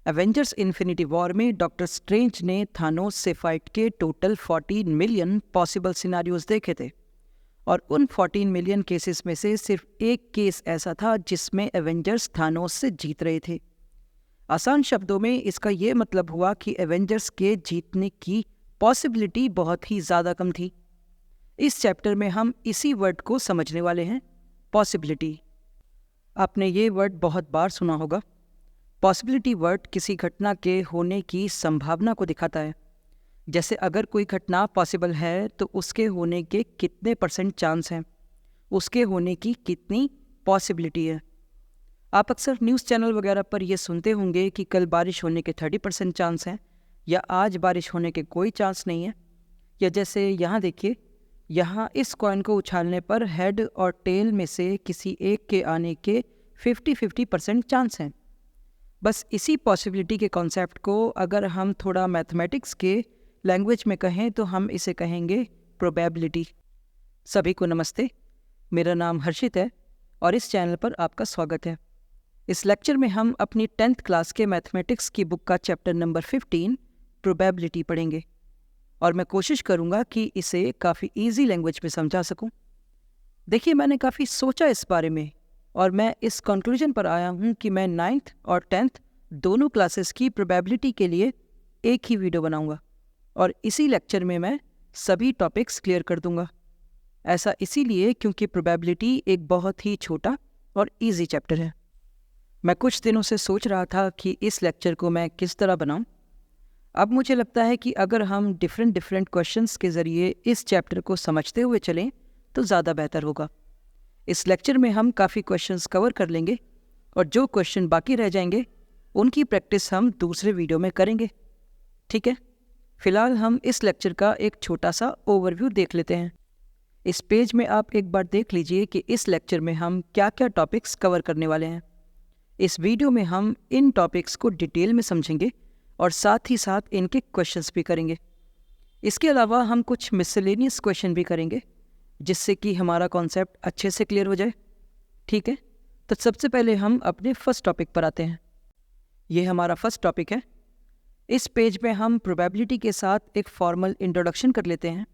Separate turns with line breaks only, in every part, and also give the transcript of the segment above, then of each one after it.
Avengers infinity war में doctor strange ने Thanos से फाइट के टोटल 14 मिलियन पॉसिबल सिनारियोज देखे थे और उन 14 मिलियन केसेस में से सिर्फ एक केस ऐसा था जिसमें एवेंजर्स थानोस से जीत रहे थे। आसान शब्दों में इसका ये मतलब हुआ कि एवेंजर्स के जीतने की पॉसिबिलिटी बहुत ही ज़्यादा कम थी। इस चैप्टर में हम इसी वर्ड को समझने वाले हैं, पॉसिबिलिटी। आपने ये वर्ड बहुत बार सुना होगा। पॉसिबिलिटी वर्ड किसी घटना के होने की संभावना को दिखाता है। जैसे अगर कोई घटना पॉसिबल है तो उसके होने के कितने % चांस हैं, उसके होने की कितनी पॉसिबिलिटी है। आप अक्सर न्यूज़ चैनल वगैरह पर ये सुनते होंगे कि कल बारिश होने के 30% चांस हैं या आज बारिश होने के कोई चांस नहीं है। या जैसे यहाँ देखिए, यहाँ इस कॉइन को उछालने पर हेड और टेल में से किसी एक के आने के 50-50% चांस हैं। बस इसी पॉसिबिलिटी के कॉन्सेप्ट को अगर हम थोड़ा मैथमेटिक्स के लैंग्वेज में कहें तो हम इसे कहेंगे प्रोबेबिलिटी। सभी को नमस्ते, मेरा नाम हर्षित है और इस चैनल पर आपका स्वागत है। इस लेक्चर में हम अपनी 10th क्लास के मैथमेटिक्स की बुक का चैप्टर नंबर 15 प्रोबेबिलिटी पढ़ेंगे और मैं कोशिश करूँगा कि इसे काफ़ी ईजी लैंग्वेज में समझा सकूँ। देखिए, मैंने काफ़ी सोचा इस बारे में और मैं इस कंक्लूजन पर आया हूँ कि मैं 9th और 10th दोनों क्लासेस की प्रोबेबिलिटी के लिए एक ही वीडियो बनाऊँगा और इसी लेक्चर में मैं सभी टॉपिक्स क्लियर कर दूँगा। ऐसा इसीलिए क्योंकि प्रोबेबिलिटी एक बहुत ही छोटा और इजी चैप्टर है। मैं कुछ दिनों से सोच रहा था कि इस लेक्चर को मैं किस तरह बनाऊँ। अब मुझे लगता है कि अगर हम डिफरेंट क्वेश्चंस के ज़रिए इस चैप्टर को समझते हुए चलें तो ज़्यादा बेहतर होगा। इस लेक्चर में हम काफ़ी क्वेश्चंस कवर कर लेंगे और जो क्वेश्चन बाकी रह जाएंगे उनकी प्रैक्टिस हम दूसरे वीडियो में करेंगे। ठीक है, फिलहाल हम इस लेक्चर का एक छोटा सा ओवरव्यू देख लेते हैं। इस पेज में आप एक बार देख लीजिए कि इस लेक्चर में हम क्या क्या टॉपिक्स कवर करने वाले हैं। इस वीडियो में हम इन टॉपिक्स को डिटेल में समझेंगे और साथ ही साथ इनके क्वेश्चंस भी करेंगे। इसके अलावा हम कुछ मिसलेनियस क्वेश्चन भी करेंगे जिससे कि हमारा कॉन्सेप्ट अच्छे से क्लियर हो जाए। ठीक है, तो सबसे पहले हम अपने फर्स्ट टॉपिक पर आते हैं। ये हमारा फर्स्ट टॉपिक है। इस पेज में हम प्रोबेबिलिटी के साथ एक फॉर्मल इंट्रोडक्शन कर लेते हैं।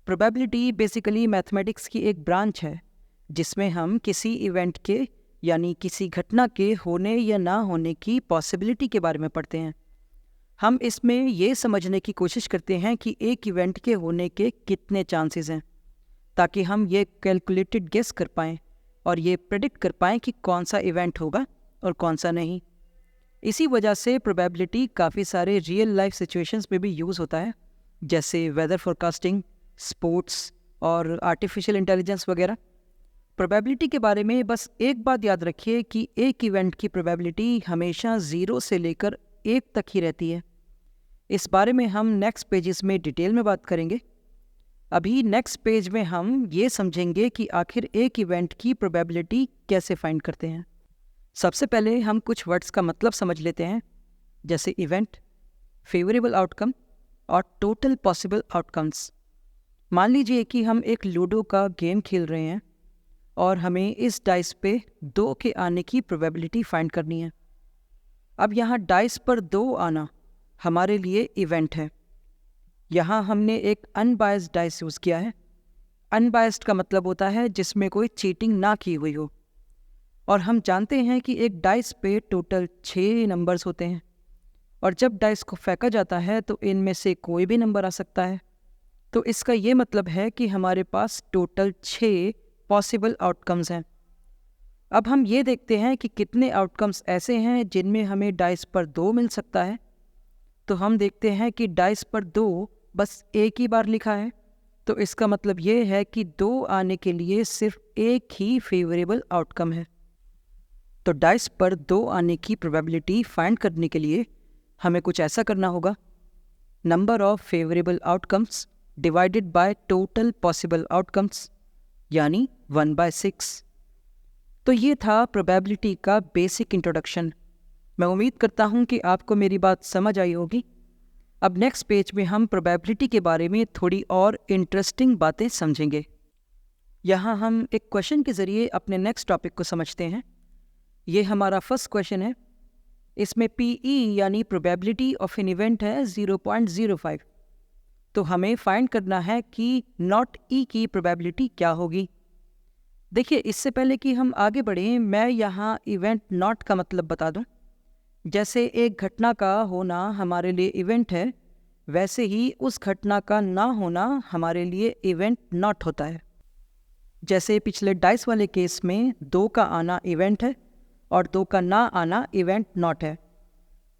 प्रोबेबिलिटी बेसिकली मैथमेटिक्स की एक ब्रांच है जिसमें हम किसी इवेंट के यानी किसी घटना के होने या ना होने की पॉसिबिलिटी के बारे में पढ़ते हैं। हम इसमें ये समझने की कोशिश करते हैं कि एक इवेंट के होने के कितने चांसेस हैं ताकि हम ये कैलकुलेटेड गेस कर पाएँ और ये प्रेडिक्ट कर पाएँ कि कौन सा इवेंट होगा और कौन सा नहीं। इसी वजह से प्रोबेबिलिटी काफ़ी सारे रियल लाइफ सिचुएशंस में भी यूज़ होता है, जैसे वेदर फोरकास्टिंग, स्पोर्ट्स और आर्टिफिशियल इंटेलिजेंस वगैरह। प्रोबेबिलिटी के बारे में बस एक बात याद रखिए कि एक इवेंट की प्रोबेबिलिटी हमेशा 0 से लेकर 1 तक ही रहती है। इस बारे में हम नेक्स्ट पेजेस में डिटेल में बात करेंगे। अभी नेक्स्ट पेज में हम ये समझेंगे कि आखिर एक इवेंट की प्रोबेबिलिटी कैसे फाइंड करते हैं। सबसे पहले हम कुछ वर्ड्स का मतलब समझ लेते हैं, जैसे इवेंट, फेवरेबल आउटकम और टोटल पॉसिबल आउटकम्स। मान लीजिए कि हम एक लूडो का गेम खेल रहे हैं और हमें इस डाइस पे 2 के आने की प्रोबेबिलिटी फाइंड करनी है। अब यहाँ डाइस पर 2 आना हमारे लिए इवेंट है। यहाँ हमने एक अनबायस्ड डाइस यूज़ किया है। अनबायस्ड का मतलब होता है जिसमें कोई चीटिंग ना की हुई हो। और हम जानते हैं कि एक डाइस पे टोटल 6 नंबर्स होते हैं और जब डाइस को फेंका जाता है तो इनमें से कोई भी नंबर आ सकता है। तो इसका ये मतलब है कि हमारे पास टोटल 6 पॉसिबल आउटकम्स हैं। अब हम ये देखते हैं कि कितने आउटकम्स ऐसे हैं जिनमें हमें डाइस पर 2 मिल सकता है। तो हम देखते हैं कि डाइस पर 2 बस एक ही बार लिखा है, तो इसका मतलब ये है कि 2 आने के लिए सिर्फ एक ही फेवरेबल आउटकम है। तो डाइस पर 2 आने की प्रोबेबिलिटी फाइंड करने के लिए हमें कुछ ऐसा करना होगा, number of favourable outcomes divided by total possible outcomes, यानी 1/6। तो ये था प्रोबेबिलिटी का बेसिक इंट्रोडक्शन। मैं उम्मीद करता हूँ कि आपको मेरी बात समझ आई होगी। अब नेक्स्ट पेज में हम प्रोबेबिलिटी के बारे में थोड़ी और इंटरेस्टिंग बातें समझेंगे। यहाँ हम एक क्वेश्चन के ज़रिए अपने नेक्स्ट टॉपिक को समझते हैं। ये हमारा फर्स्ट क्वेश्चन है। इसमें PE यानी प्रोबेबिलिटी ऑफ एन इवेंट है 0.05। तो हमें फाइंड करना है कि नॉट E की प्रोबेबिलिटी क्या होगी। देखिए, इससे पहले कि हम आगे बढ़ें, मैं यहाँ इवेंट नॉट का मतलब बता दूं। जैसे एक घटना का होना हमारे लिए इवेंट है, वैसे ही उस घटना का ना होना हमारे लिए इवेंट नॉट होता है। जैसे पिछले डाइस वाले केस में 2 का आना इवेंट है और 2 का ना आना इवेंट नॉट है।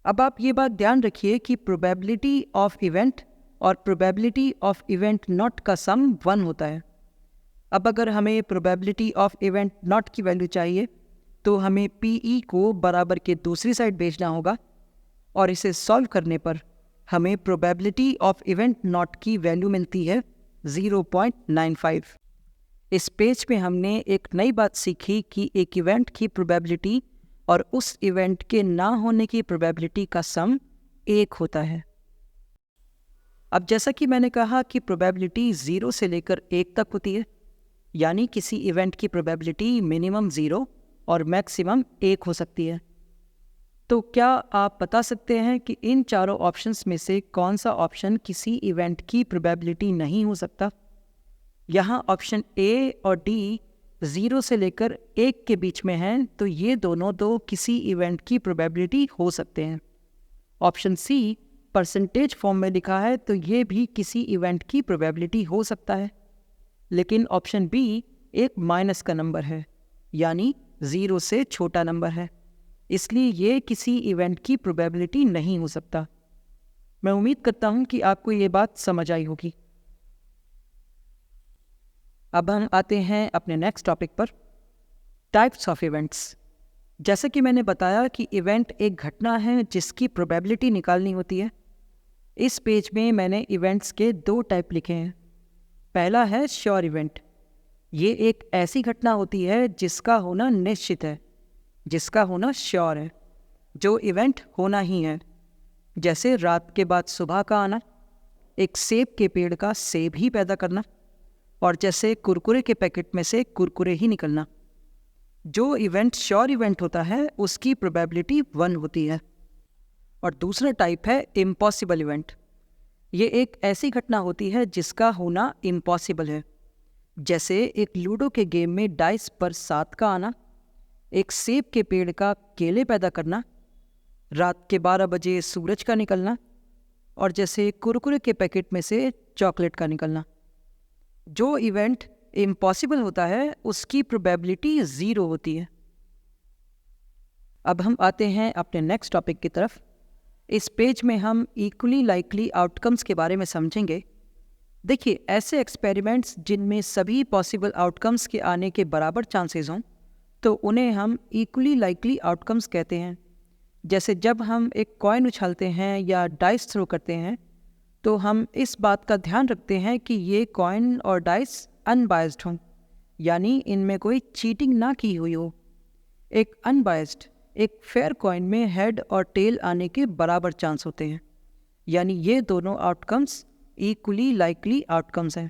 अब आप ये बात ध्यान रखिए कि प्रोबेबिलिटी ऑफ इवेंट और प्रोबेबिलिटी ऑफ इवेंट नॉट का सम 1 होता है। अब अगर हमें प्रोबेबिलिटी ऑफ इवेंट नॉट की वैल्यू चाहिए तो हमें PE को बराबर के दूसरी साइड भेजना होगा और इसे सॉल्व करने पर हमें प्रोबेबिलिटी ऑफ इवेंट नॉट की वैल्यू मिलती है 0.95। इस पेज पे हमने एक नई बात सीखी कि एक इवेंट की प्रोबेबिलिटी और उस इवेंट के ना होने की प्रोबेबिलिटी का सम 1 होता है। अब जैसा कि मैंने कहा कि प्रोबेबिलिटी 0 से लेकर 1 तक होती है, यानी किसी इवेंट की प्रोबेबिलिटी मिनिमम 0 और मैक्सिमम 1 हो सकती है। तो क्या आप बता सकते हैं कि इन चारों ऑप्शंस में से कौन सा ऑप्शन किसी इवेंट की प्रोबेबिलिटी नहीं हो सकता? यहाँ ऑप्शन A और D 0 से लेकर 1 के बीच में हैं, तो ये दोनों तो किसी इवेंट की प्रोबेबिलिटी हो सकते हैं। ऑप्शन C परसेंटेज फॉर्म में लिखा है, तो ये भी किसी इवेंट की प्रोबेबिलिटी हो सकता है। लेकिन ऑप्शन B एक माइनस का नंबर है, यानी 0 से छोटा नंबर है, इसलिए ये किसी इवेंट की प्रोबेबिलिटी नहीं हो सकता। मैं उम्मीद करता हूँ कि आपको ये बात समझ आई होगी। अब हम आते हैं अपने नेक्स्ट टॉपिक पर, टाइप्स ऑफ इवेंट्स। जैसा कि मैंने बताया कि इवेंट एक घटना है जिसकी प्रोबेबिलिटी निकालनी होती है। इस पेज में मैंने इवेंट्स के 2 टाइप लिखे हैं। पहला है श्योर इवेंट। ये एक ऐसी घटना होती है जिसका होना निश्चित है, जिसका होना श्योर है, जो इवेंट होना ही है। जैसे रात के बाद सुबह का आना, एक सेब के पेड़ का सेब ही पैदा करना, और जैसे कुरकुरे के पैकेट में से कुरकुरे ही निकलना। जो इवेंट श्योर इवेंट होता है उसकी प्रोबेबिलिटी 1 होती है। और दूसरा टाइप है इम्पॉसिबल इवेंट। ये एक ऐसी घटना होती है जिसका होना इम्पॉसिबल है। जैसे एक लूडो के गेम में डाइस पर 7 का आना, एक सेब के पेड़ का केले पैदा करना, रात के 12 बजे सूरज का निकलना, और जैसे कुरकुरे के पैकेट में से चॉकलेट का निकलना। जो इवेंट इम्पॉसिबल होता है उसकी प्रोबेबिलिटी 0 होती है। अब हम आते हैं अपने नेक्स्ट टॉपिक की तरफ। इस पेज में हम इक्वली लाइकली आउटकम्स के बारे में समझेंगे। देखिए, ऐसे एक्सपेरिमेंट्स जिनमें सभी पॉसिबल आउटकम्स के आने के बराबर चांसेस हों, तो उन्हें हम इक्वली लाइकली आउटकम्स कहते हैं। जैसे जब हम एक कॉइन उछालते हैं या डाइस थ्रो करते हैं, तो हम इस बात का ध्यान रखते हैं कि ये कॉइन और डाइस अनबायस्ड हों, यानी इनमें कोई चीटिंग ना की हुई हो। एक अनबायस्ड, एक फेयर कॉइन में हेड और टेल आने के बराबर चांस होते हैं, यानी ये दोनों आउटकम्स इक्वली लाइकली आउटकम्स हैं।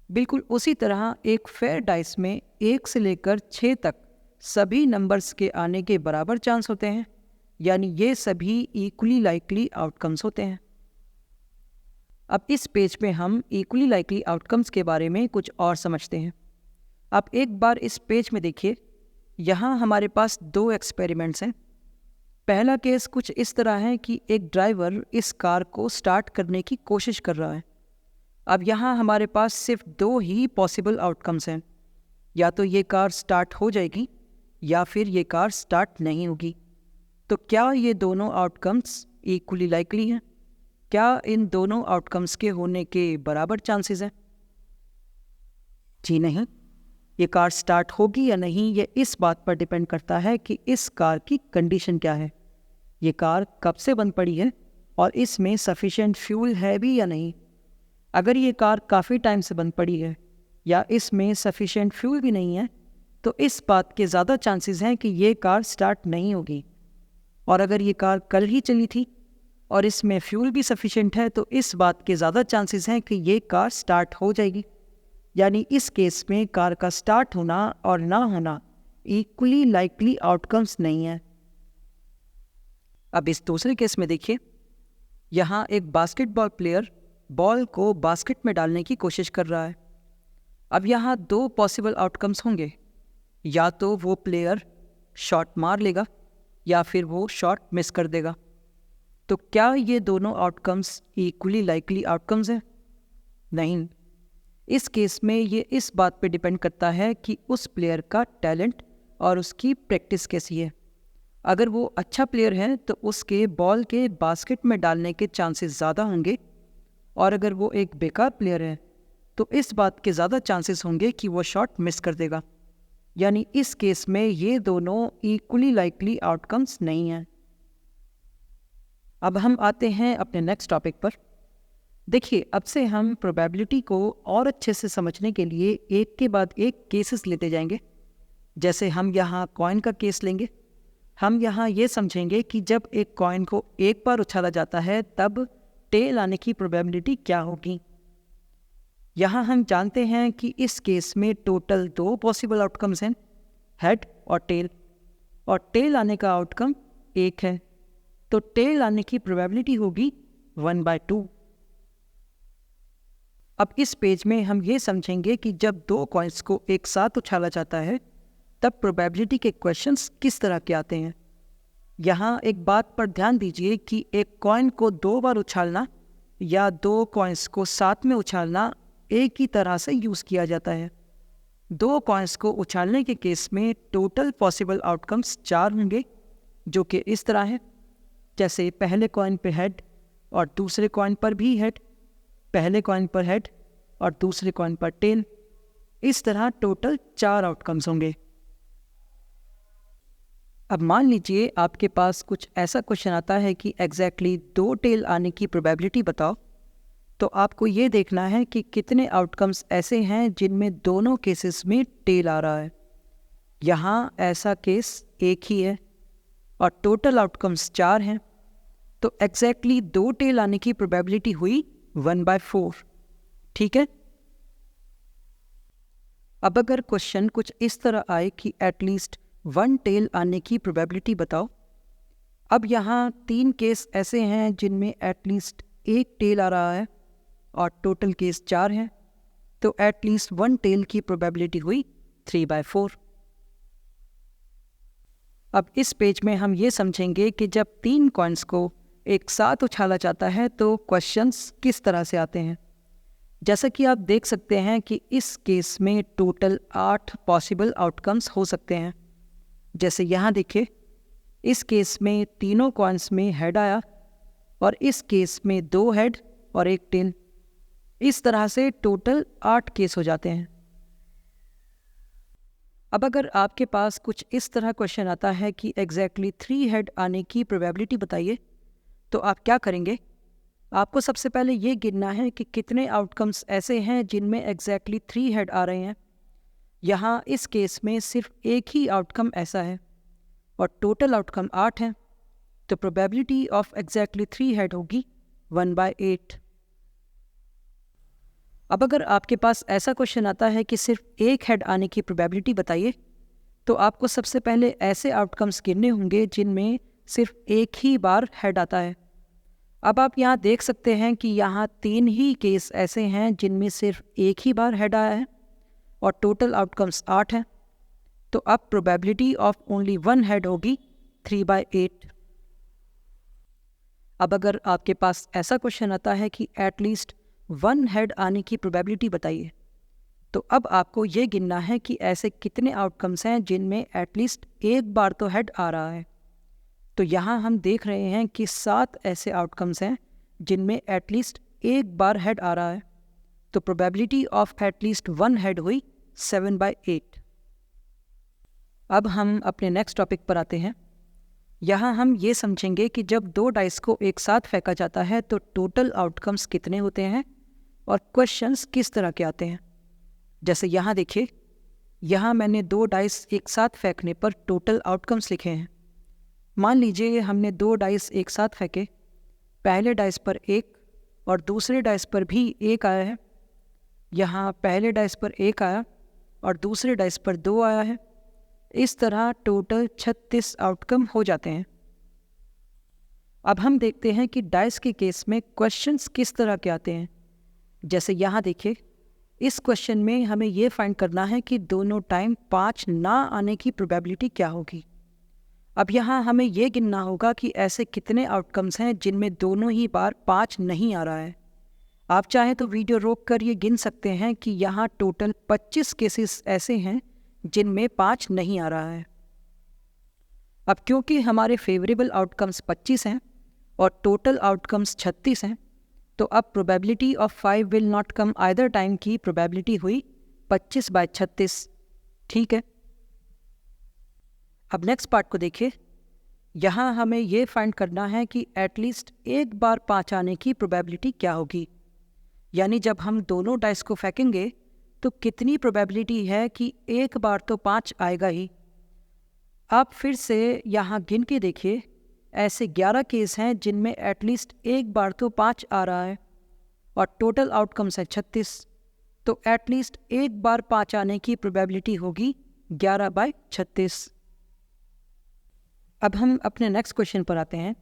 बिल्कुल उसी तरह एक फेयर डाइस में 1 से लेकर 6 तक सभी नंबर्स के आने के बराबर चांस होते हैं, यानी ये सभी इक्वली लाइकली आउटकम्स होते हैं। अब इस पेज पे हम इक्वली लाइकली आउटकम्स के बारे में कुछ और समझते हैं। आप एक बार इस पेज में देखिए, यहाँ हमारे पास 2 एक्सपेरिमेंट्स हैं। पहला केस कुछ इस तरह है कि एक ड्राइवर इस कार को स्टार्ट करने की कोशिश कर रहा है। अब यहाँ हमारे पास सिर्फ 2 ही पॉसिबल आउटकम्स हैं, या तो ये कार स्टार्ट हो जाएगी या फिर ये कार स्टार्ट नहीं होगी। तो क्या ये दोनों आउटकम्स इक्वली लाइकली हैं? क्या इन दोनों आउटकम्स के होने के बराबर चांसेस हैं? जी नहीं। ये कार स्टार्ट होगी या नहीं, ये इस बात पर डिपेंड करता है कि इस कार की कंडीशन क्या है। ये कार कब से बंद पड़ी है और इसमें सफिशिएंट फ्यूल है भी या नहीं। अगर ये कार काफ़ी टाइम से बंद पड़ी है या इसमें सफिशिएंट फ्यूल भी नहीं है, तो इस बात के ज़्यादा चांसेस हैं कि ये कार स्टार्ट नहीं होगी। और अगर ये कार कल ही चली थी और इसमें फ्यूल भी सफिशिएंट है, तो इस बात के ज़्यादा चांसेस हैं कि ये कार स्टार्ट हो जाएगी। यानी इस केस में कार का स्टार्ट होना और ना होना इक्वली लाइकली आउटकम्स नहीं है। अब इस दूसरे केस में देखिए, यहाँ एक बास्केटबॉल प्लेयर बॉल को बास्केट में डालने की कोशिश कर रहा है। अब यहाँ दो पॉसिबल आउटकम्स होंगे, या तो वो प्लेयर शॉट मार लेगा या फिर वो शॉट मिस कर देगा। तो क्या ये दोनों आउटकम्स इक्वली लाइकली आउटकम्स हैं? नहीं। इस केस में ये इस बात पे डिपेंड करता है कि उस प्लेयर का टैलेंट और उसकी प्रैक्टिस कैसी है। अगर वो अच्छा प्लेयर है तो उसके बॉल के बास्केट में डालने के चांसेस ज़्यादा होंगे, और अगर वो एक बेकार प्लेयर है तो इस बात के ज़्यादा चांसेस होंगे कि वो शॉट मिस कर देगा। यानी इस केस में ये दोनों इक्वली लाइकली आउटकम्स नहीं हैं। अब हम आते हैं अपने नेक्स्ट टॉपिक पर। देखिए, अब से हम प्रोबेबिलिटी को और अच्छे से समझने के लिए एक के बाद एक केसेस लेते जाएंगे। जैसे हम यहाँ कॉइन का केस लेंगे। हम यहाँ ये समझेंगे कि जब एक कॉइन को एक बार उछाला जाता है तब टेल आने की प्रोबेबिलिटी क्या होगी। यहाँ हम जानते हैं कि इस केस में टोटल दो पॉसिबल आउटकम्स हैं, हेड और टेल आने का आउटकम एक है, तो टेल आने की प्रोबेबिलिटी होगी 1/2। अब इस पेज में हम ये समझेंगे कि जब दो कॉइन्स को एक साथ उछाला जाता है तब प्रोबेबिलिटी के क्वेश्चंस किस तरह के आते हैं। यहाँ एक बात पर ध्यान दीजिए कि एक कॉइन को दो बार उछालना या दो कॉइन्स को साथ में उछालना एक ही तरह से यूज़ किया जाता है। दो कॉइन्स को उछालने के केस में टोटल पॉसिबल आउटकम्स 4 होंगे, जो कि इस तरह है। जैसे पहले कॉइन पर हेड और दूसरे कॉइन पर भी हेड, पहले कॉइन पर हेड और दूसरे कॉइन पर टेल। इस तरह टोटल 4 आउटकम्स होंगे। अब मान लीजिए आपके पास कुछ ऐसा क्वेश्चन आता है कि एग्जैक्टली 2 टेल आने की प्रोबेबिलिटी बताओ, तो आपको ये देखना है कि कितने आउटकम्स ऐसे हैं जिनमें दोनों केसेस में टेल आ रहा है। यहाँ ऐसा केस एक ही है और टोटल आउटकम्स 4 हैं, तो एग्जैक्टली 2 टेल आने की प्रोबेबिलिटी हुई 1/4। ठीक है। अब अगर क्वेश्चन कुछ इस तरह आए कि एटलीस्ट 1 टेल आने की प्रोबेबिलिटी बताओ। अब यहाँ 3 केस ऐसे हैं जिनमें एटलीस्ट 1 टेल आ रहा है और टोटल केस 4 हैं, तो एटलीस्ट 1 टेल की प्रोबेबिलिटी हुई 3/4। अब इस पेज में हम ये समझेंगे कि जब 3 कॉइन्स को एक साथ उछाला जाता है तो क्वेश्चंस किस तरह से आते हैं। जैसा कि आप देख सकते हैं कि इस केस में टोटल 8 पॉसिबल आउटकम्स हो सकते हैं। जैसे यहाँ देखिए, इस केस में तीनों कॉइन्स में हेड आया और इस केस में 2 हेड और 1 टेल। इस तरह से टोटल 8 केस हो जाते हैं। अब अगर आपके पास कुछ इस तरह क्वेश्चन आता है कि एग्जैक्टली 3 हेड आने की प्रोबेबिलिटी बताइए, तो आप क्या करेंगे? आपको सबसे पहले ये गिनना है कि कितने आउटकम्स ऐसे हैं जिनमें एग्जैक्टली 3 हेड आ रहे हैं। यहाँ इस केस में सिर्फ एक ही आउटकम ऐसा है और टोटल आउटकम 8 हैं, तो प्रोबेबिलिटी ऑफ एग्जैक्टली 3 हेड होगी 1/8। अब अगर आपके पास ऐसा क्वेश्चन आता है कि सिर्फ एक हेड आने की प्रोबेबिलिटी बताइए, तो आपको सबसे पहले ऐसे आउटकम्स गिनने होंगे जिनमें सिर्फ एक ही बार हेड आता है। अब आप यहाँ देख सकते हैं कि यहाँ 3 ही केस ऐसे हैं जिनमें सिर्फ एक ही बार हेड आया है और टोटल आउटकम्स 8 हैं, तो अब प्रोबेबिलिटी ऑफ ओनली 1 हेड होगी 3/8। अब अगर आपके पास ऐसा क्वेश्चन आता है कि एटलीस्ट 1 हेड आने की प्रोबेबिलिटी बताइए, तो अब आपको ये गिनना है कि ऐसे कितने आउटकम्स हैं जिनमें एटलीस्ट एक बार तो हेड आ रहा है। तो यहाँ हम देख रहे हैं कि 7 ऐसे आउटकम्स हैं जिनमें एटलीस्ट एक बार हेड आ रहा है, तो प्रोबेबिलिटी ऑफ एटलीस्ट 1 हेड हुई 7/8। अब हम अपने नेक्स्ट टॉपिक पर आते हैं। यहाँ हम ये समझेंगे कि जब 2 डाइस को एक साथ फेंका जाता है तो टोटल आउटकम्स कितने होते हैं और क्वेश्चंस किस तरह के आते हैं। जैसे यहाँ देखिए, यहाँ मैंने 2 डाइस एक साथ फेंकने पर टोटल आउटकम्स लिखे हैं। मान लीजिए हमने 2 डाइस एक साथ फेंके, पहले डाइस पर 1 और दूसरे डाइस पर भी 1 आया है। यहाँ पहले डाइस पर 1 आया और दूसरे डाइस पर 2 आया है। इस तरह टोटल 36 आउटकम हो जाते हैं। अब हम देखते हैं कि डाइस के केस में क्वेश्चंस किस तरह के आते हैं। जैसे यहाँ देखिए, इस क्वेश्चन में हमें ये फाइंड करना है कि दोनों टाइम 5 ना आने की प्रोबेबिलिटी क्या होगी। अब यहाँ हमें ये गिनना होगा कि ऐसे कितने आउटकम्स हैं जिनमें दोनों ही बार 5 नहीं आ रहा है। आप चाहें तो वीडियो रोक कर ये गिन सकते हैं कि यहाँ टोटल 25 केसेस ऐसे हैं जिनमें 5 नहीं आ रहा है। अब क्योंकि हमारे फेवरेबल आउटकम्स 25 हैं और टोटल आउटकम्स 36 हैं, तो अब probability of 5 will not come either time की प्रोबेबिलिटी हुई 25/36। ठीक है, अब नेक्स्ट पार्ट को देखिए। यहाँ हमें ये फाइंड करना है कि एटलीस्ट एक बार 5 आने की प्रोबेबिलिटी क्या होगी। यानी जब हम दोनों डाइस को फेंकेंगे तो कितनी प्रोबेबिलिटी है कि एक बार तो 5 आएगा ही। आप फिर से यहाँ गिन के देखिए, ऐसे 11 केस हैं जिनमें एटलीस्ट एक बार तो 5 आ रहा है और टोटल आउटकम्स है 36। तो एटलीस्ट एक बार 5 आने की प्रोबेबिलिटी होगी 11/36। अब हम अपने नेक्स्ट क्वेश्चन पर आते हैं।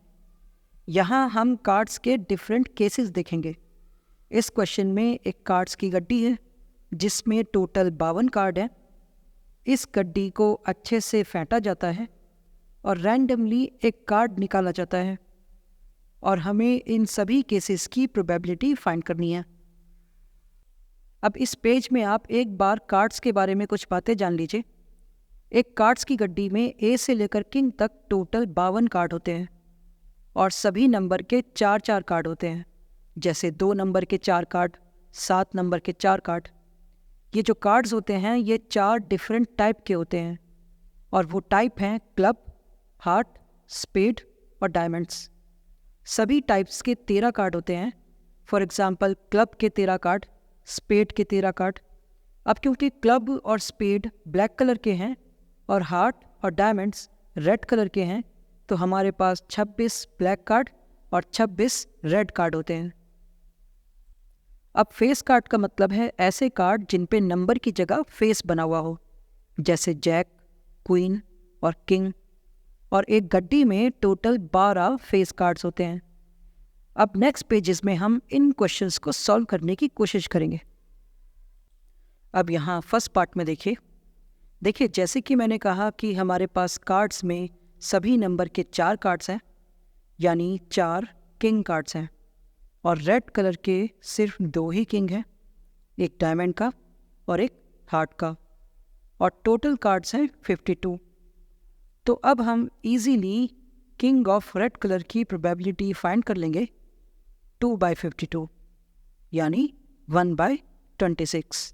यहाँ हम कार्ड्स के डिफरेंट केसेस देखेंगे। इस क्वेश्चन में एक कार्ड्स की गड्डी है जिसमें टोटल 52 कार्ड हैं। इस गड्डी को अच्छे से फेंटा जाता है और रैंडमली एक कार्ड निकाला जाता है और हमें इन सभी केसेस की प्रोबेबिलिटी फाइंड करनी है। अब इस पेज में आप एक बार कार्ड्स के बारे में कुछ बातें जान लीजिए। एक कार्ड्स की गड्डी में ए से लेकर किंग तक टोटल 52 कार्ड होते हैं और सभी नंबर के 4-4 कार्ड होते हैं। जैसे 2 नंबर के 4 कार्ड, 7 नंबर के 4 कार्ड। ये जो कार्ड्स होते हैं ये 4 डिफरेंट टाइप के होते हैं और वो टाइप हैं क्लब, हार्ट, स्पेड और डायमंड्स। सभी टाइप्स के 13 कार्ड होते हैं। फॉर एग्जांपल क्लब के 13 कार्ड, स्पेड के 13 कार्ड। अब क्योंकि क्लब और स्पेड ब्लैक कलर के हैं और हार्ट और डायमंड्स रेड कलर के हैं, तो हमारे पास 26 ब्लैक कार्ड और 26 रेड कार्ड होते हैं। अब फेस कार्ड का मतलब है ऐसे कार्ड जिन पे नंबर की जगह फेस बना हुआ हो, जैसे जैक, क्वीन और किंग। और एक गड्डी में टोटल 12 फेस कार्ड्स होते हैं। अब नेक्स्ट पेजेस में हम इन क्वेश्चंस को सॉल्व करने की कोशिश करेंगे। अब यहाँ फर्स्ट पार्ट में देखिए जैसे कि मैंने कहा कि हमारे पास कार्ड्स में सभी नंबर के 4 कार्ड्स हैं, यानी 4 किंग कार्ड्स हैं और रेड कलर के सिर्फ 2 ही किंग हैं, एक डायमंड का और एक हार्ट का, और टोटल कार्ड्स हैं 52। तो अब हम easily king of red colour की प्रोबेबिलिटी फाइंड कर लेंगे 2/52 यानी 1/26।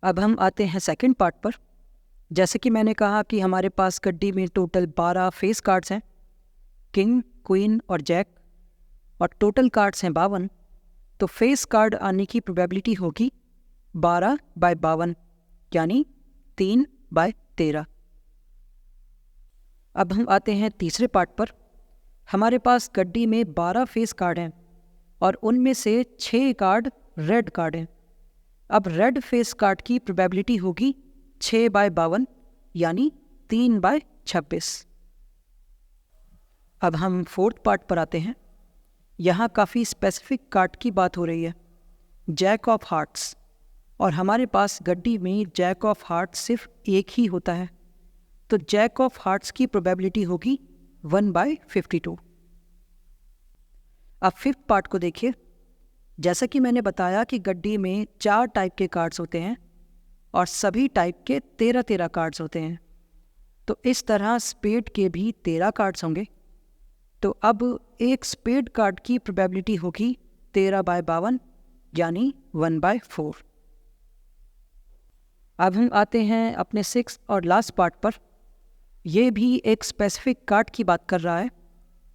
अब हम आते हैं सेकंड पार्ट पर। जैसे कि मैंने कहा कि हमारे पास गड्डी में टोटल 12 फेस कार्ड्स हैं, किंग, क्वीन और जैक, और टोटल कार्ड्स हैं 52। तो फेस कार्ड आने की प्रोबेबिलिटी होगी 12/52 यानी 3/13। अब हम आते हैं तीसरे पार्ट पर। हमारे पास गड्डी में 12 फेस कार्ड हैं और उनमें से 6 कार्ड रेड कार्ड हैं। अब रेड फेस कार्ड की प्रोबेबिलिटी होगी 6/52 यानी 3/26। अब हम फोर्थ पार्ट पर आते हैं। यहाँ काफ़ी स्पेसिफिक कार्ड की बात हो रही है, जैक ऑफ हार्ट्स, और हमारे पास गड्डी में जैक ऑफ हार्ट्स सिर्फ एक ही होता है। तो जैक ऑफ हार्ट्स की प्रोबेबिलिटी होगी 1/52। अब फिफ्थ पार्ट को देखिए। जैसा कि मैंने बताया कि गड्डी में 4 टाइप के कार्ड्स होते हैं और सभी टाइप के 13 कार्ड्स होते हैं। तो इस तरह स्पेड के भी 13 कार्ड्स होंगे। तो अब एक स्पेड कार्ड की प्रोबेबिलिटी होगी 13/52 यानी 1/4। अब हम आते हैं अपने सिक्स्थ और लास्ट पार्ट पर। यह भी एक स्पेसिफिक कार्ड की बात कर रहा है,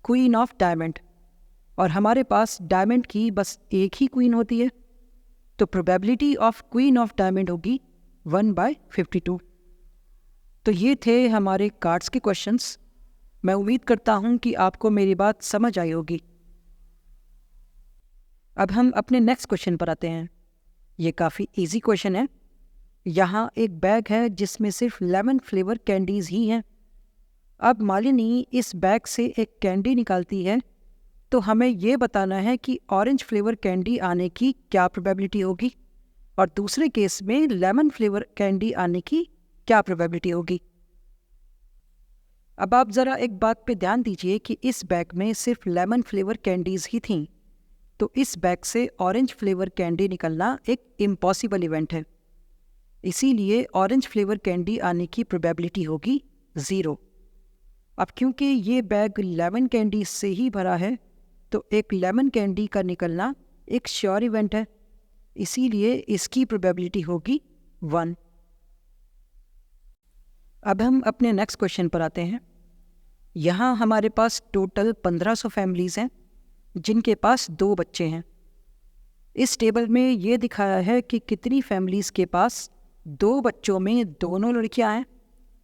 क्वीन ऑफ डायमंड, और हमारे पास डायमंड की बस एक ही क्वीन होती है। तो probability of queen of diamond होगी 1/52। तो ये थे हमारे कार्ड्स के क्वेश्चंस। मैं उम्मीद करता हूँ कि आपको मेरी बात समझ आई होगी। अब हम अपने नेक्स्ट क्वेश्चन पर आते हैं। ये काफ़ी इजी क्वेश्चन है। यहाँ एक बैग है जिसमें सिर्फ लेमन फ्लेवर कैंडीज़ ही हैं। अब मालिनी इस बैग से एक कैंडी निकालती है, तो हमें ये बताना है कि ऑरेंज फ्लेवर कैंडी आने की क्या प्रोबेबिलिटी होगी और दूसरे केस में लेमन फ्लेवर कैंडी आने की क्या प्रोबेबिलिटी होगी। अब आप ज़रा एक बात पे ध्यान दीजिए कि इस बैग में सिर्फ लेमन फ्लेवर कैंडीज़ ही थीं, तो इस बैग से ऑरेंज फ्लेवर कैंडी निकलना एक इम्पॉसिबल इवेंट है। इसीलिए ऑरेंज फ्लेवर कैंडी आने की प्रोबेबिलिटी होगी 0। अब क्योंकि ये बैग लेमन कैंडी से ही भरा है, तो एक लेमन कैंडी का निकलना एक श्योर इवेंट है, इसीलिए इसकी प्रोबेबिलिटी होगी 1। अब हम अपने नेक्स्ट क्वेश्चन पर आते हैं। यहाँ हमारे पास टोटल 1500 फैमिलीज़ हैं जिनके पास 2 बच्चे हैं। इस टेबल में ये दिखाया है कि कितनी फैमिलीज़ के पास 2 बच्चों में दोनों लड़कियाँ हैं,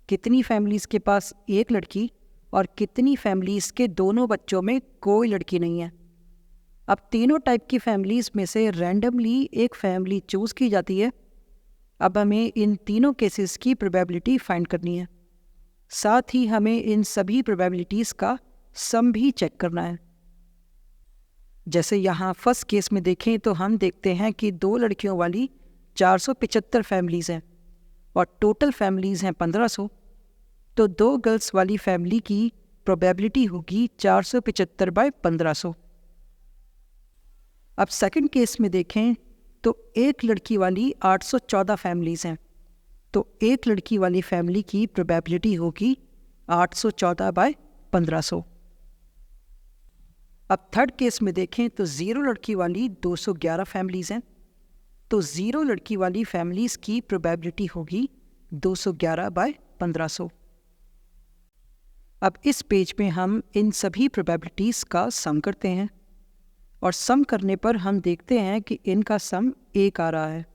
कितनी फैमिलीज़ के पास 1 लड़की और कितनी फैमिलीज़ के दोनों बच्चों में कोई लड़की नहीं है। अब तीनों टाइप की फैमिलीज़ में से रैंडमली एक फैमिली चूज़ की जाती है। अब हमें इन तीनों केसेस की प्रोबेबिलिटी फाइंड करनी है, साथ ही हमें इन सभी प्रोबेबिलिटीज़ का सम भी चेक करना है। जैसे यहाँ फर्स्ट केस में देखें तो हम देखते हैं कि 2 लड़कियों वाली 475 फैमिलीज़ हैं और टोटल फैमिलीज़ हैं 1500, तो 2 गर्ल्स वाली फैमिली की प्रोबेबिलिटी होगी 475/1500। अब सेकंड केस में देखें तो एक लड़की वाली 814 फैमिलीज़ हैं, तो एक लड़की वाली फैमिली की प्रोबेबिलिटी होगी 814/1500। अब थर्ड केस में देखें तो 0 लड़की वाली 211 फैमिलीज़ हैं, तो 0 लड़की वाली फैमिलीज़ की प्रोबेबिलिटी होगी 211/1500। अब इस पेज में हम इन सभी प्रोबेबिलिटीज़ का सम करते हैं और सम करने पर हम देखते हैं कि इनका सम 1 आ रहा है,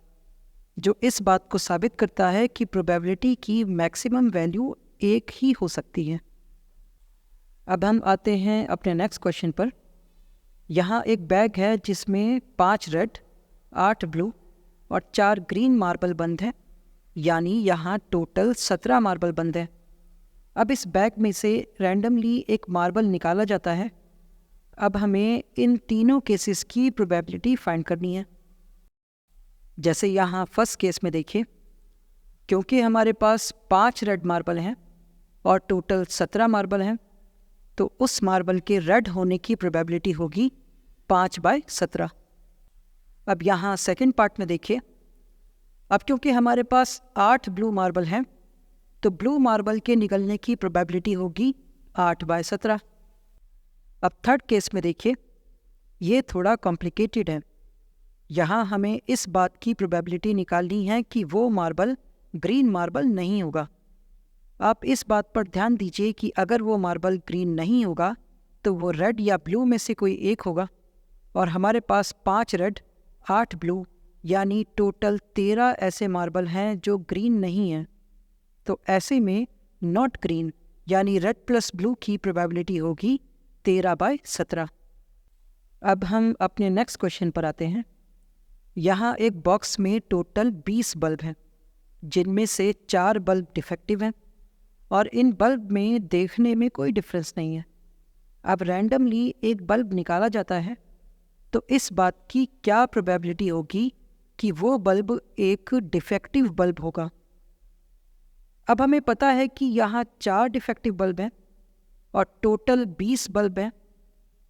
जो इस बात को साबित करता है कि प्रोबेबिलिटी की मैक्सिमम वैल्यू 1 ही हो सकती है। अब हम आते हैं अपने नेक्स्ट क्वेश्चन पर। यहाँ एक बैग है जिसमें 5 रेड, 8 ब्लू और 4 ग्रीन मार्बल बंद हैं, यानी यहाँ टोटल 17 मार्बल बंद हैं। अब इस बैग में से रैंडमली एक मार्बल निकाला जाता है। अब हमें इन तीनों केसेस की प्रोबेबिलिटी फाइंड करनी है। जैसे यहाँ फर्स्ट केस में देखिए, क्योंकि हमारे पास 5 रेड मार्बल हैं और टोटल 17 मार्बल हैं, तो उस मार्बल के रेड होने की प्रोबेबिलिटी होगी 5/17। अब यहाँ सेकंड पार्ट में देखिए, अब क्योंकि हमारे पास 8 ब्लू मार्बल हैं, तो ब्लू मार्बल के निकलने की प्रोबेबिलिटी होगी 8/17। अब थर्ड केस में देखिए, ये थोड़ा कॉम्प्लिकेटेड है। यहाँ हमें इस बात की प्रोबेबिलिटी निकालनी है कि वो मार्बल ग्रीन मार्बल नहीं होगा। आप इस बात पर ध्यान दीजिए कि अगर वो मार्बल ग्रीन नहीं होगा तो वो रेड या ब्लू में से कोई एक होगा, और हमारे पास 5 रेड, 8 ब्लू यानी टोटल 13 ऐसे मार्बल हैं जो ग्रीन नहीं हैं। तो ऐसे में नॉट ग्रीन यानी रेड प्लस ब्लू की प्रोबेबिलिटी होगी 13/17। अब हम अपने नेक्स्ट क्वेश्चन पर आते हैं। यहाँ एक बॉक्स में टोटल 20 बल्ब हैं, जिनमें से 4 बल्ब डिफेक्टिव हैं और इन बल्ब में देखने में कोई डिफरेंस नहीं है। अब रैंडमली एक बल्ब निकाला जाता है, तो इस बात की क्या प्रोबेबिलिटी होगी कि वो बल्ब एक डिफेक्टिव बल्ब होगा। अब हमें पता है कि यहाँ 4 डिफेक्टिव बल्ब हैं और टोटल 20 बल्ब हैं,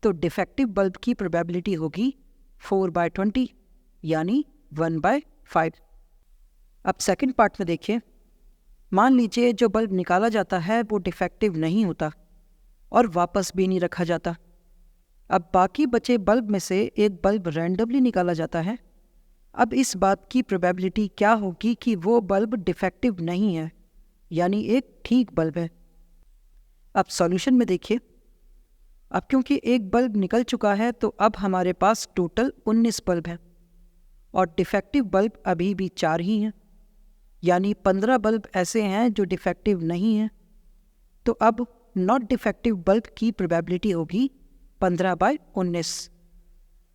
तो डिफेक्टिव बल्ब की प्रोबेबिलिटी होगी 4/20 यानी 1/5। अब सेकंड पार्ट में देखिए, मान लीजिए जो बल्ब निकाला जाता है वो डिफेक्टिव नहीं होता और वापस भी नहीं रखा जाता। अब बाकी बचे बल्ब में से एक बल्ब रैंडमली निकाला जाता है। अब इस बात की प्रोबेबिलिटी क्या होगी कि वो बल्ब डिफेक्टिव नहीं है, यानी एक ठीक बल्ब है। अब सॉल्यूशन में देखिए, अब क्योंकि एक बल्ब निकल चुका है तो अब हमारे पास टोटल 19 बल्ब हैं और डिफेक्टिव बल्ब अभी भी 4 ही हैं, यानी 15 बल्ब ऐसे हैं जो डिफेक्टिव नहीं हैं। तो अब नॉट डिफेक्टिव बल्ब की प्रोबेबिलिटी होगी 15/19।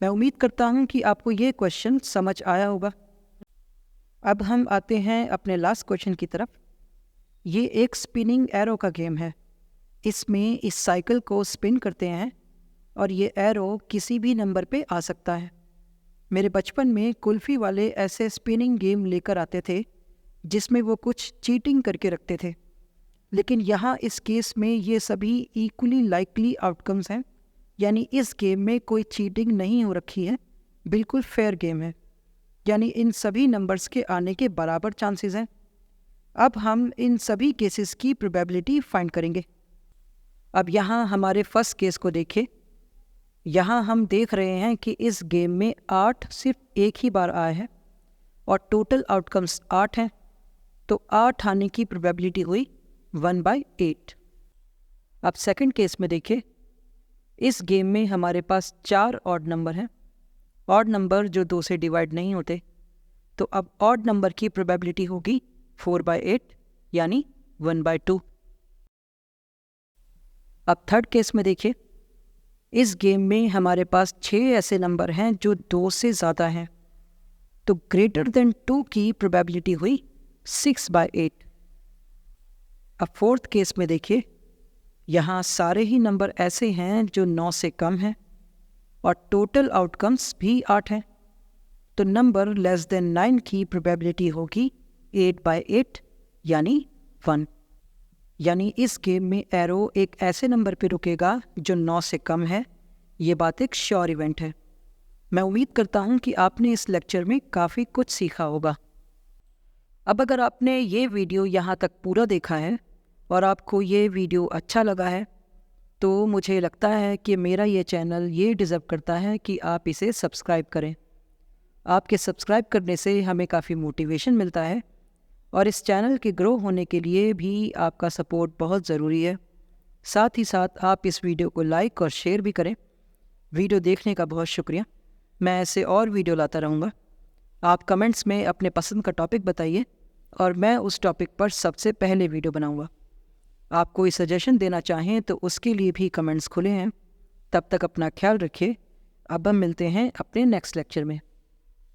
मैं उम्मीद करता हूँ कि आपको ये क्वेश्चन समझ आया होगा। अब हम आते हैं अपने लास्ट क्वेश्चन की तरफ। ये एक स्पिनिंग एरो का गेम है। इसमें इस साइकिल को स्पिन करते हैं और ये एरो किसी भी नंबर पे आ सकता है। मेरे बचपन में कुल्फ़ी वाले ऐसे स्पिनिंग गेम लेकर आते थे जिसमें वो कुछ चीटिंग करके रखते थे, लेकिन यहाँ इस केस में ये सभी इक्वली लाइकली आउटकम्स हैं, यानी इस गेम में कोई चीटिंग नहीं हो रखी है, बिल्कुल फेयर गेम है, यानी इन सभी नंबर्स के आने के बराबर चांसेस हैं। अब हम इन सभी केसेस की प्रोबेबिलिटी फाइंड करेंगे। अब यहाँ हमारे फर्स्ट केस को देखें। यहाँ हम देख रहे हैं कि इस गेम में 8 सिर्फ एक ही बार आया है और टोटल आउटकम्स 8 हैं, तो 8 आने की प्रोबेबिलिटी हुई 1/8। अब सेकंड केस में देखिए, इस गेम में हमारे पास 4 ऑड नंबर हैं, ऑड नंबर जो 2 से डिवाइड नहीं होते, तो अब ऑड नंबर की प्रोबेबिलिटी होगी 4/8 यानी 1/2। अब थर्ड केस में देखिए, इस गेम में हमारे पास 6 ऐसे नंबर हैं जो 2 से ज़्यादा हैं, तो ग्रेटर देन 2 की प्रोबेबिलिटी हुई 6/8। अब फोर्थ केस में देखिए, यहाँ सारे ही नंबर ऐसे हैं जो 9 से कम हैं और टोटल आउटकम्स भी 8 हैं, तो नंबर लेस देन 9 की प्रोबेबिलिटी होगी 8/8 यानी 1। यानी इस गेम में एरो एक ऐसे नंबर पे रुकेगा जो 9 से कम है। ये बात एक श्योर इवेंट है। मैं उम्मीद करता हूँ कि आपने इस लेक्चर में काफ़ी कुछ सीखा होगा। अब अगर आपने ये वीडियो यहाँ तक पूरा देखा है और आपको ये वीडियो अच्छा लगा है, तो मुझे लगता है कि मेरा ये चैनल ये डिज़र्व करता है कि आप इसे सब्सक्राइब करें। आपके सब्सक्राइब करने से हमें काफ़ी मोटिवेशन मिलता है और इस चैनल के ग्रो होने के लिए भी आपका सपोर्ट बहुत ज़रूरी है। साथ ही साथ आप इस वीडियो को लाइक और शेयर भी करें। वीडियो देखने का बहुत शुक्रिया। मैं ऐसे और वीडियो लाता रहूँगा। आप कमेंट्स में अपने पसंद का टॉपिक बताइए और मैं उस टॉपिक पर सबसे पहले वीडियो बनाऊँगा। आप कोई सजेशन देना चाहें तो उसके लिए भी कमेंट्स खुले हैं। तब तक अपना ख्याल रखिए। अब हम मिलते हैं अपने नेक्स्ट लेक्चर में।